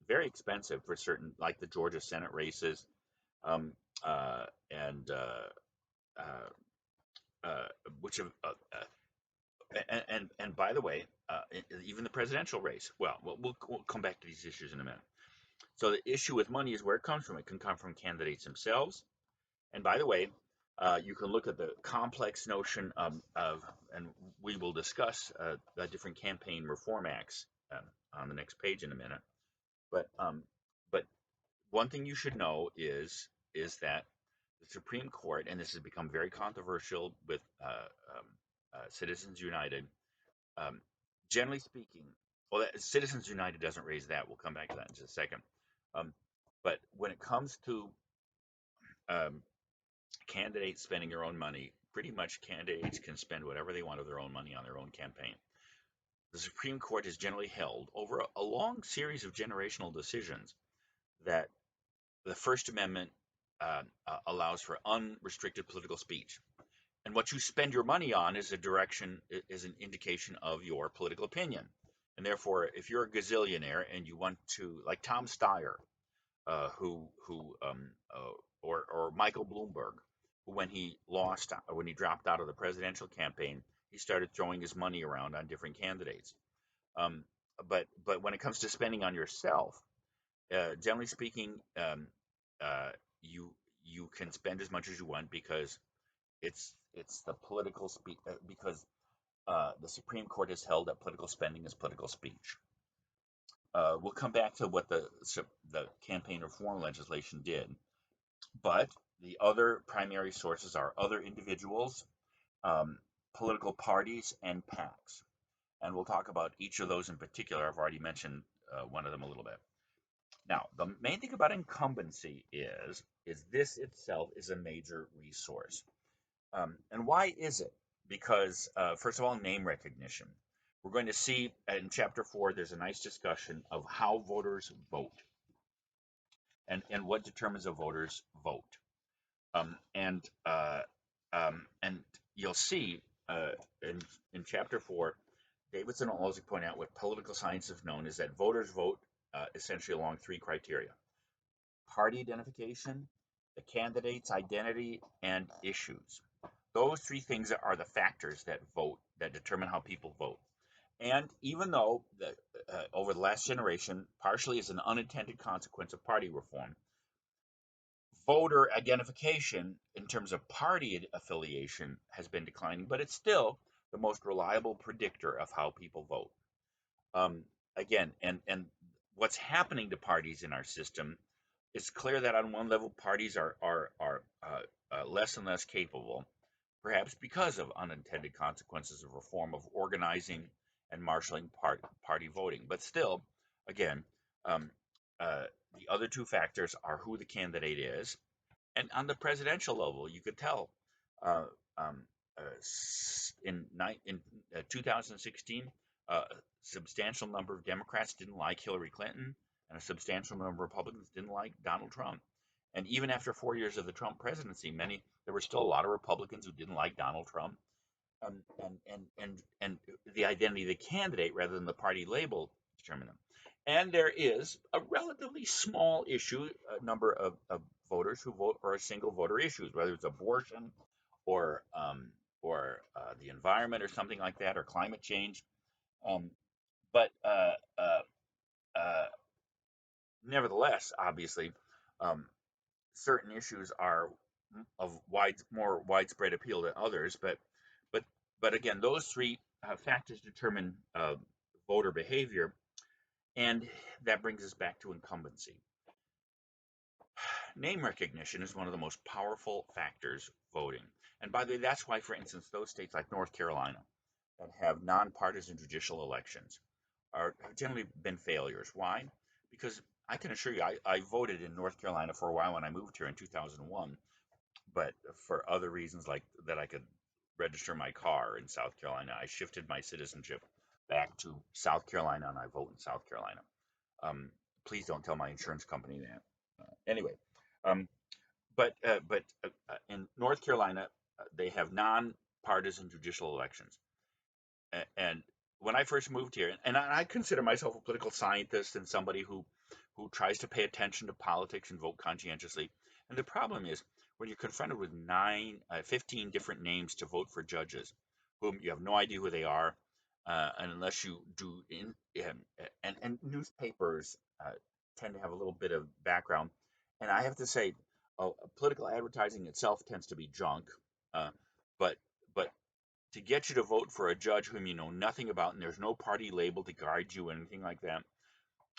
very expensive for certain, like the Georgia Senate races, um, and uh, which have, and by the way, even the presidential race. Well, we'll come back to these issues in a minute. So the issue with money is where it comes from. It can come from candidates themselves. And by the way, you can look at the complex notion of, and we will discuss the different campaign reform acts on the next page in a minute. But one thing you should know is that the Supreme Court, and this has become very controversial with Citizens United, um, generally speaking, well, Citizens United doesn't raise that. We'll come back to that in just a second. Um, but when it comes to um, candidates spending their own money, pretty much candidates can spend whatever they want of their own money on their own campaign. The Supreme Court has generally held over a long series of generational decisions that the First Amendment allows for unrestricted political speech. And what you spend your money on is is an indication of your political opinion. And therefore, if you're a gazillionaire and you want to, like Tom Steyer, who or Michael Bloomberg, who when he dropped out of the presidential campaign, he started throwing his money around on different candidates. Um, but when it comes to spending on yourself, generally speaking, uh, you can spend as much as you want because it's the political speech because the Supreme Court has held that political spending is political speech. We'll come back to what the campaign reform legislation did, but the other primary sources are other individuals, um, political parties, and PACs. And we'll talk about each of those in particular. I've already mentioned one of them a little bit. Now, the main thing about incumbency is this itself is a major resource. And why is it? Because, first of all, name recognition. we're going to see in Chapter 4, there's a nice discussion of how voters vote and what determines a voter's vote. Um, and uh, and you'll see in Chapter 4, Davidson and Olzik point out what political science is known is that voters vote essentially along three criteria: party identification, the candidate's identity, and issues. Those three things are the factors that determine how people vote. And even though over the last generation, partially as an unintended consequence of party reform, voter identification in terms of party affiliation has been declining, but it's still the most reliable predictor of how people vote. Um, Again, and what's happening to parties in our system, it's clear that on one level parties are less and less capable, perhaps because of unintended consequences of reform of organizing and marshaling party voting. But still, again, um, uh, the other two factors are who the candidate is, and on the presidential level, you could tell uh, um, in 2016, a substantial number of Democrats didn't like Hillary Clinton, and a substantial number of Republicans didn't like Donald Trump. And even after 4 years of the Trump presidency, there were still a lot of Republicans who didn't like Donald Trump, and the identity of the candidate rather than the party label determine them. And there is a relatively small number of voters who vote for a single voter issues, whether it's abortion or the environment or something like that, or climate change. Um, but uh, Nevertheless, obviously, um, certain issues are of more widespread appeal than others. But but again, those three factors determine voter behavior, and that brings us back to incumbency. Name recognition is one of the most powerful factors voting. And by the way, that's why, for instance, those states like North Carolina that have nonpartisan judicial elections have generally been failures. Why? Because I can assure you, I voted in North Carolina for a while when I moved here in 2001, but for other reasons like that I could register my car in South Carolina, I shifted my citizenship back to South Carolina and I vote in South Carolina. Um, Please don't tell my insurance company that. Anyway, um, but in North Carolina, they have nonpartisan judicial elections. And when I first moved here, and I consider myself a political scientist and somebody who tries to pay attention to politics and vote conscientiously. And the problem is when you're confronted with 15 different names to vote for judges, whom you have no idea who they are, and unless you do and newspapers tend to have a little bit of background. And I have to say, political advertising itself tends to be junk. Uh, but but to get you to vote for a judge whom you know nothing about and there's no party label to guide you, anything like that,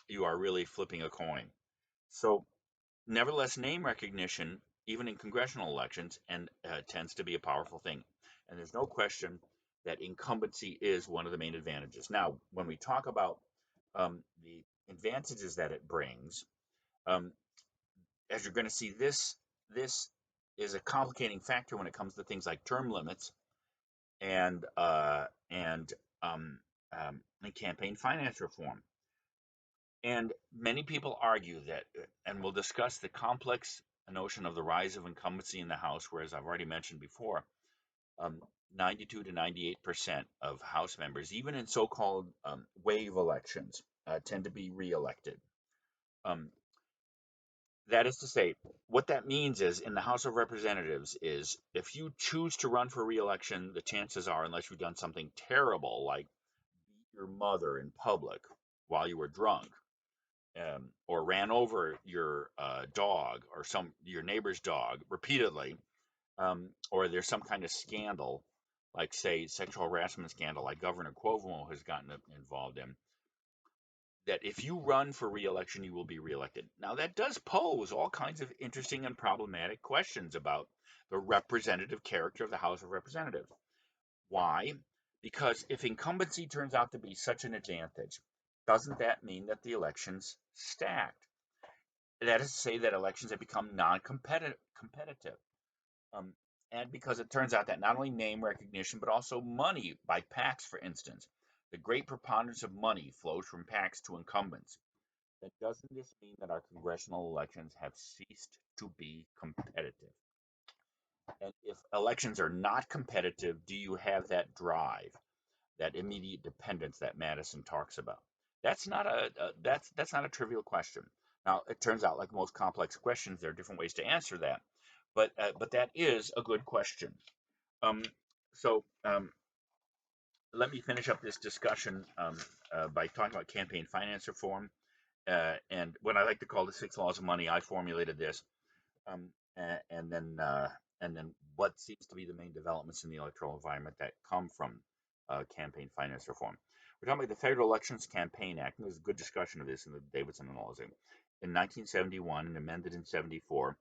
you are really flipping a coin. So, nevertheless, name recognition, even in congressional elections, and tends to be a powerful thing. And there's no question that incumbency is one of the main advantages. Now, when we talk about the advantages that it brings, um, as you're going to see, this is a complicating factor when it comes to things like term limits and uh, and um, and campaign finance reform. And many people argue that, and we'll discuss the complex notion of the rise of incumbency in the House, whereas I've already mentioned before, 92 to 98% of House members, even in so-called wave elections, tend to be reelected. Um, that is to say, what that means is in the House of Representatives is if you choose to run for reelection, the chances are, unless you've done something terrible like beat your mother in public while you were drunk, or ran over your dog or your neighbor's dog repeatedly, or there's some kind of scandal, like say sexual harassment scandal, like Governor Cuomo has gotten involved in, that if you run for reelection, you will be reelected. Now that does pose all kinds of interesting and problematic questions about the representative character of the House of Representatives. Why? Because if incumbency turns out to be such an advantage, doesn't that mean that the election's stacked? That is to say that elections have become non-competitive. Um, and because it turns out that not only name recognition, but also money by PACs, for instance, The great preponderance of money flows from PACs to incumbents. Then doesn't this mean that our congressional elections have ceased to be competitive? And if elections are not competitive, do you have that drive, that immediate dependence that Madison talks about? That's not a trivial question. Now, it turns out, like most complex questions, there are different ways to answer that, but that is a good question. Um, so let me finish up this discussion by talking about campaign finance reform and what I like to call the six laws of money. I formulated this, um, and then what seems to be the main developments in the electoral environment that come from campaign finance reform. We're talking about the Federal Elections Campaign Act, and there's a good discussion of this in the Davidson Analysis in 1971 and amended in 74,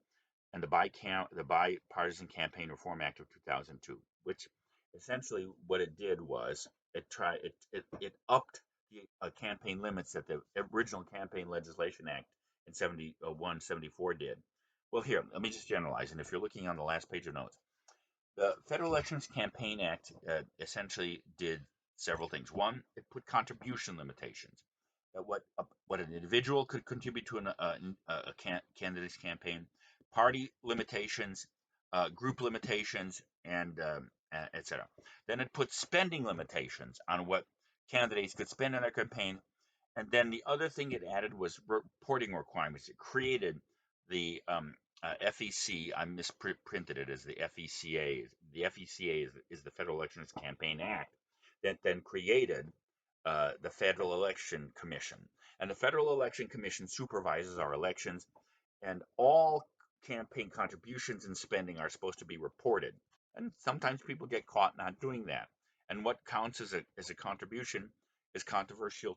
and the Bipartisan Campaign Reform Act of 2002, which essentially what it did was it upped the campaign limits that the original Campaign Legislation Act in 71, 74 did. Well, here, let me just generalize, and if you're looking on the last page of notes, the Federal Elections Campaign Act essentially did several things. One, it put contribution limitations. What an individual could contribute to candidate's campaign, party limitations, group limitations, and etc. Then it put spending limitations on what candidates could spend on their campaign. And then the other thing it added was reporting requirements. It created the FEC. I misprinted it as the FECA. The FECA is the Federal Elections Campaign Act that then created the Federal Election Commission. And the Federal Election Commission supervises our elections, and all campaign contributions and spending are supposed to be reported. And sometimes people get caught not doing that. And what counts as a contribution is controversial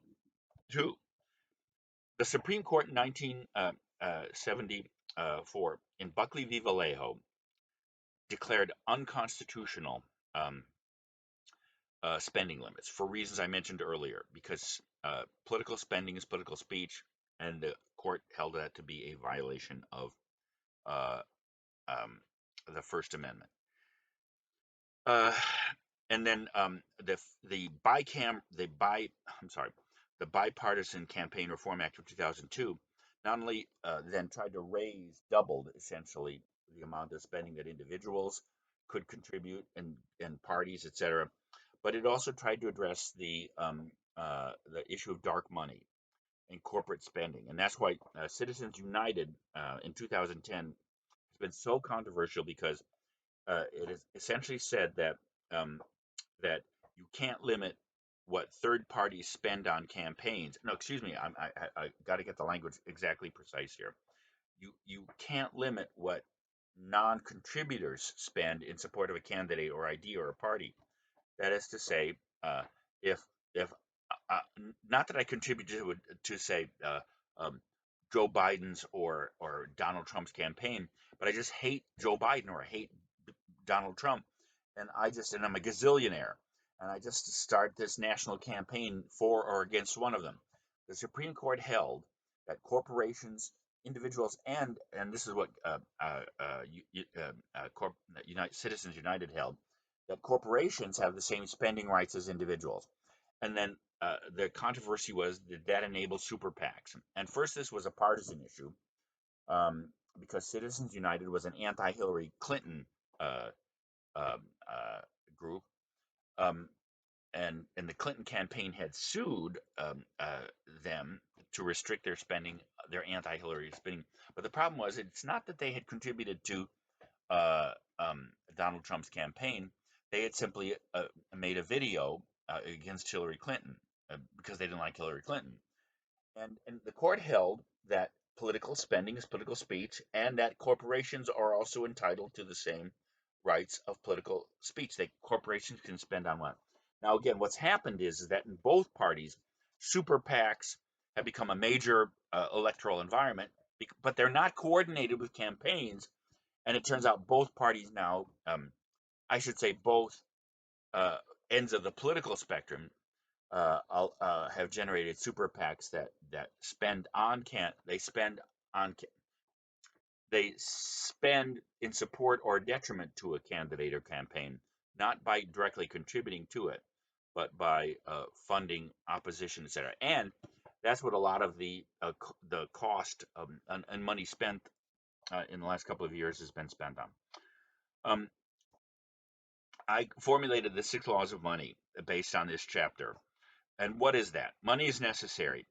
too. The Supreme Court in 1974 in Buckley v. Vallejo declared unconstitutional um, spending limits for reasons I mentioned earlier, because political spending is political speech, and the court held that to be a violation of uh, um, the First Amendment. And then the Bipartisan Campaign Reform Act of 2002 not only then tried to doubled essentially the amount of spending that individuals could contribute and parties, etc., but it also tried to address the issue of dark money and corporate spending, and that's why Citizens United in 2010 has been so controversial, because it has essentially said um, that you can't limit what third parties spend on campaigns. No, excuse me, I got to get the language exactly precise here. You can't limit what non-contributors spend in support of a candidate or idea or a party. That is to say, if if uh, not that I contribute to say um, Joe Biden's or Donald Trump's campaign, but I just hate Joe Biden or I hate Donald Trump, and I'm a gazillionaire, and I just start this national campaign for or against one of them. The Supreme Court held that corporations, individuals, and this is what Citizens United held, that corporations have the same spending rights as individuals. And then the controversy was that enabled super PACs. And first, this was a partisan issue, because Citizens United was an anti-Hillary Clinton uh, um, uh, group, um, and the Clinton campaign had sued them to restrict their spending, their anti-Hillary spending. But the problem was, it's not that they had contributed to uh, Donald Trump's campaign. They had simply made a video against Hillary Clinton because they didn't like Hillary Clinton. And the court held that political spending is political speech, and that corporations are also entitled to the same rights of political speech. That corporations can spend on what? Now, again, what's happened is that in both parties, super PACs have become a major electoral environment, but they're not coordinated with campaigns. And it turns out both parties now, I should say both uh, ends of the political spectrum, have generated super PACs that spend on they spend in support or detriment to a candidate or campaign, not by directly contributing to it. but by funding opposition, etc. And that's what a lot of the cost and money spent in the last couple of years has been spent on. Um, I formulated the 6 laws of money based on this chapter. And what is that? Money is necessary.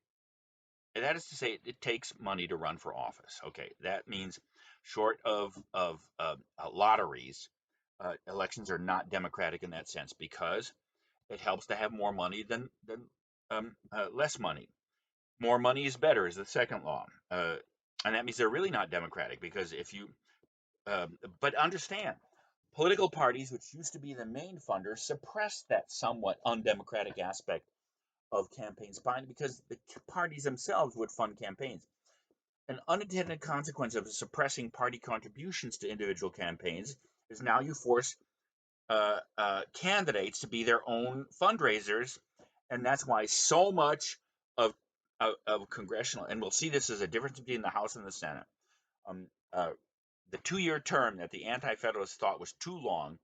And that is to say, it takes money to run for office. Okay, that means short of lotteries, elections are not democratic in that sense because it helps to have more money than less money. More money is better is the second law, and that means they're really not democratic because if you but understand, political parties, which used to be the main funder, suppressed that somewhat undemocratic aspect of campaign spending because the parties themselves would fund campaigns. An unintended consequence of suppressing party contributions to individual campaigns is now you force candidates to be their own fundraisers, and that's why so much of congressional, and we'll see this as a difference between the House and the Senate. Um, uh, the 2-year term that the anti-federalists thought was too long,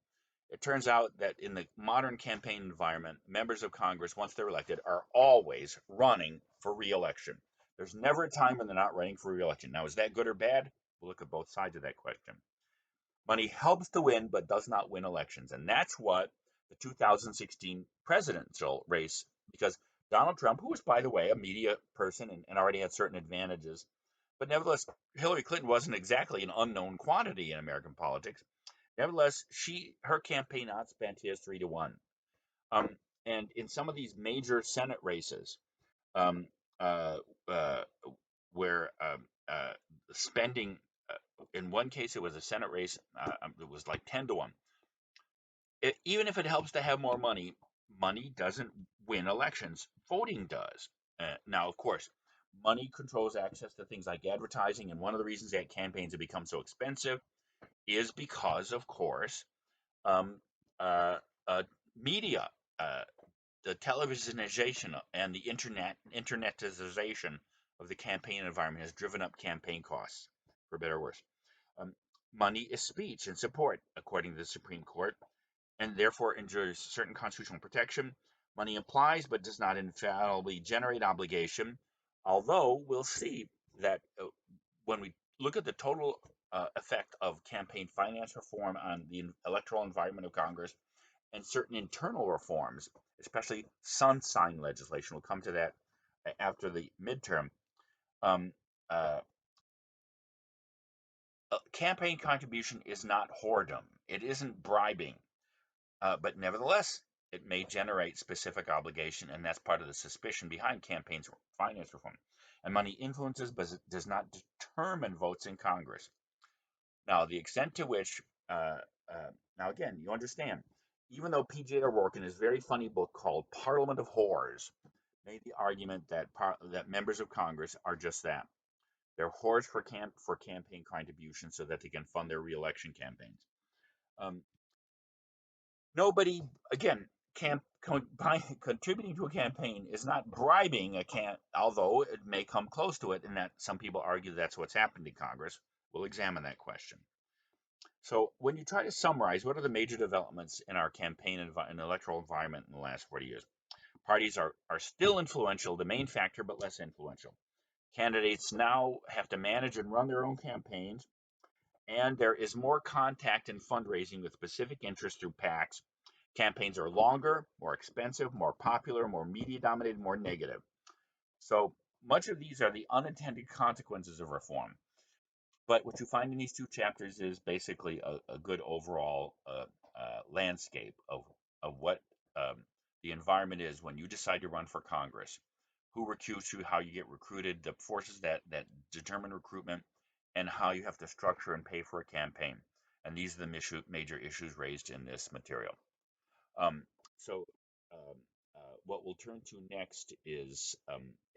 it turns out that in the modern campaign environment, members of Congress, once they're elected, are always running for re-election. There's never a time when they're not running for re-election. Now, is that good or bad? We'll look at both sides of that question. Money helps to win, but does not win elections. And that's what the 2016 presidential race, because Donald Trump, who was, by the way, a media person and already had certain advantages, but nevertheless, Hillary Clinton wasn't exactly an unknown quantity in American politics. Nevertheless, her campaign outspent his 3-1. Um, and in some of these major Senate races, um, uh, uh, where spending, in one case, it was a Senate race, it was like 10-1. Even if it helps to have more money, money doesn't win elections. Voting does. Now, of course, money controls access to things like advertising, and one of the reasons that campaigns have become so expensive is because, of course, um, uh, uh, media, uh, the televisionization and the internetization of the campaign environment has driven up campaign costs, for better or worse. Um, Money is speech and support, according to the Supreme Court, and therefore enjoys certain constitutional protection. Money implies but does not infallibly generate obligation, although we'll see that when we look at the total effect of campaign finance reform on the electoral environment of Congress and certain internal reforms, especially sunshine legislation, we'll come to that after the midterm. Um, uh, Campaign contribution is not whoredom. It isn't bribing. But nevertheless, it may generate specific obligation, and that's part of the suspicion behind campaign finance reform. And money influences, but does not determine votes in Congress. Now, the extent to which, now again, you understand, even though P.J. O'Rourke in his very funny book called Parliament of Whores made the argument that members of Congress are just that. They're whores for campaign contributions so that they can fund their reelection campaigns. Um, Nobody, again, contributing to a campaign is not bribing although it may come close to it, and that some people argue that's what's happened in Congress. We'll examine that question. So, when you try to summarize what are the major developments in our campaign and electoral environment in the last 40 years, parties are still influential, the main factor, but less influential. Candidates now have to manage and run their own campaigns, and there is more contact and fundraising with specific interests through PACs. Campaigns are longer, more expensive, more popular, more media dominated, more negative. So much of these are the unintended consequences of reform. But what you find in these 2 chapters is basically a good overall landscape of what the environment is when you decide to run for Congress, who recruits you, how you get recruited, the forces that determine recruitment, and how you have to structure and pay for a campaign. And these are the major issues raised in this material. Um, so, um, what we'll turn to next is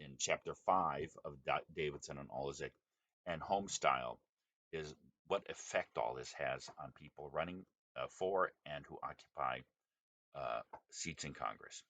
in chapter 5 of Davidson and Olizik and home style is what effect all this has on people running for and who occupy seats in Congress.